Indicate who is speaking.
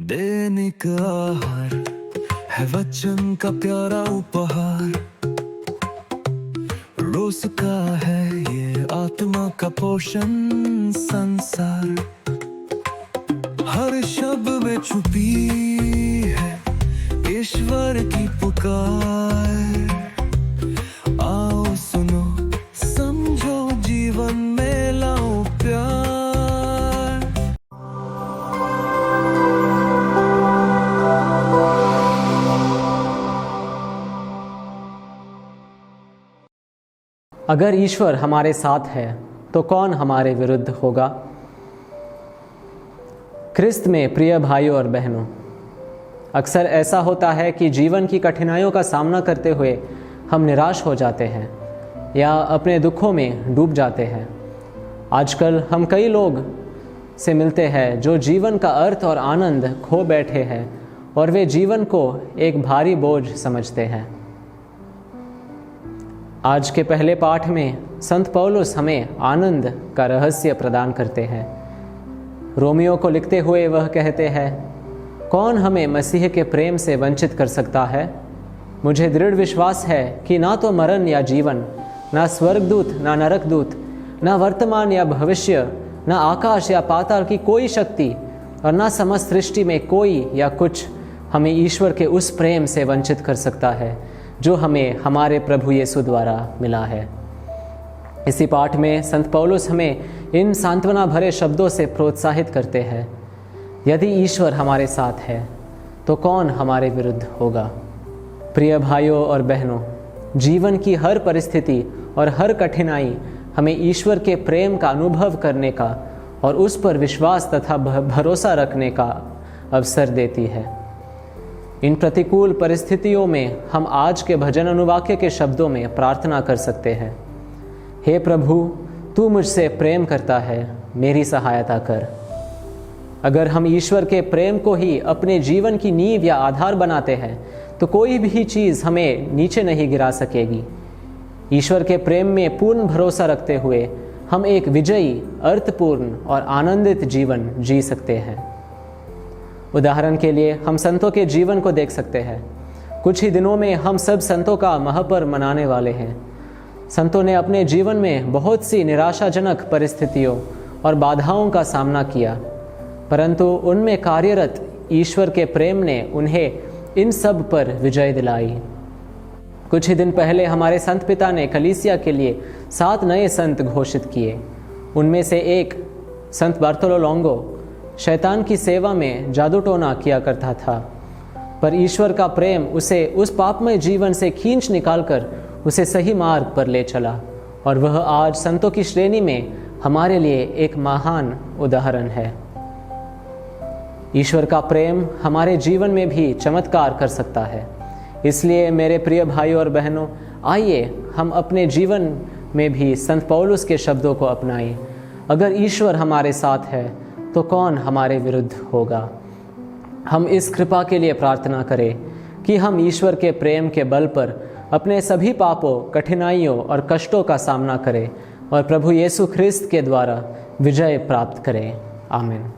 Speaker 1: दैनिक आहार है वचन का प्यारा उपहार, रोज का है ये आत्मा का पोषण संसार। हर शब्द में छुपी है ईश्वर की पुकार। आओ सुनो समझो जीवन में लाओ प्यार।
Speaker 2: अगर ईश्वर हमारे साथ है तो कौन हमारे विरुद्ध होगा। ख्रिस्त में प्रिय भाइयों और बहनों, अक्सर ऐसा होता है कि जीवन की कठिनाइयों का सामना करते हुए हम निराश हो जाते हैं या अपने दुखों में डूब जाते हैं। आजकल हम कई लोग से मिलते हैं जो जीवन का अर्थ और आनंद खो बैठे हैं और वे जीवन को एक भारी बोझ समझते हैं। आज के पहले पाठ में संत पौलुस हमें आनंद का रहस्य प्रदान करते हैं। रोमियो को लिखते हुए वह कहते हैं, कौन हमें मसीह के प्रेम से वंचित कर सकता है। मुझे दृढ़ विश्वास है कि ना तो मरण या जीवन, ना स्वर्गदूत ना नरकदूत, ना वर्तमान या भविष्य, ना आकाश या पाताल की कोई शक्ति और ना समस्त सृष्टि में कोई या कुछ हमें ईश्वर के उस प्रेम से वंचित कर सकता है जो हमें हमारे प्रभु यीशु द्वारा मिला है। इसी पाठ में संत पौलुस हमें इन सांत्वना भरे शब्दों से प्रोत्साहित करते हैं, यदि ईश्वर हमारे साथ है तो कौन हमारे विरुद्ध होगा। प्रिय भाइयों और बहनों, जीवन की हर परिस्थिति और हर कठिनाई हमें ईश्वर के प्रेम का अनुभव करने का और उस पर विश्वास तथा भरोसा रखने का अवसर देती है। इन प्रतिकूल परिस्थितियों में हम आज के भजन अनुवाक्य के शब्दों में प्रार्थना कर सकते हैं, हे प्रभु, तू मुझसे प्रेम करता है, मेरी सहायता कर। अगर हम ईश्वर के प्रेम को ही अपने जीवन की नींव या आधार बनाते हैं तो कोई भी चीज़ हमें नीचे नहीं गिरा सकेगी। ईश्वर के प्रेम में पूर्ण भरोसा रखते हुए हम एक विजयी, अर्थपूर्ण और आनंदित जीवन जी सकते हैं। उदाहरण के लिए हम संतों के जीवन को देख सकते हैं। कुछ ही दिनों में हम सब संतों का महापर्व मनाने वाले हैं। संतों ने अपने जीवन में बहुत सी निराशाजनक परिस्थितियों और बाधाओं का सामना किया, परंतु उनमें कार्यरत ईश्वर के प्रेम ने उन्हें इन सब पर विजय दिलाई। कुछ ही दिन पहले हमारे संत पिता ने कलीसिया के लिए 7 नए संत घोषित किए। उनमें से एक संत बार्तोलो लोंगो शैतान की सेवा में जादू टोना किया करता था, पर ईश्वर का प्रेम उसे उस पापमय जीवन से खींच निकालकर उसे सही मार्ग पर ले चला और वह आज संतों की श्रेणी में हमारे लिए एक महान उदाहरण है। ईश्वर का प्रेम हमारे जीवन में भी चमत्कार कर सकता है। इसलिए मेरे प्रिय भाइयों और बहनों, आइए हम अपने जीवन में भी संत पौलुस के शब्दों को अपनाएं। अगर ईश्वर हमारे साथ है तो कौन हमारे विरुद्ध होगा। हम इस कृपा के लिए प्रार्थना करें कि हम ईश्वर के प्रेम के बल पर अपने सभी पापों, कठिनाइयों और कष्टों का सामना करें और प्रभु यीशु ख्रिस्त के द्वारा विजय प्राप्त करें। आमीन।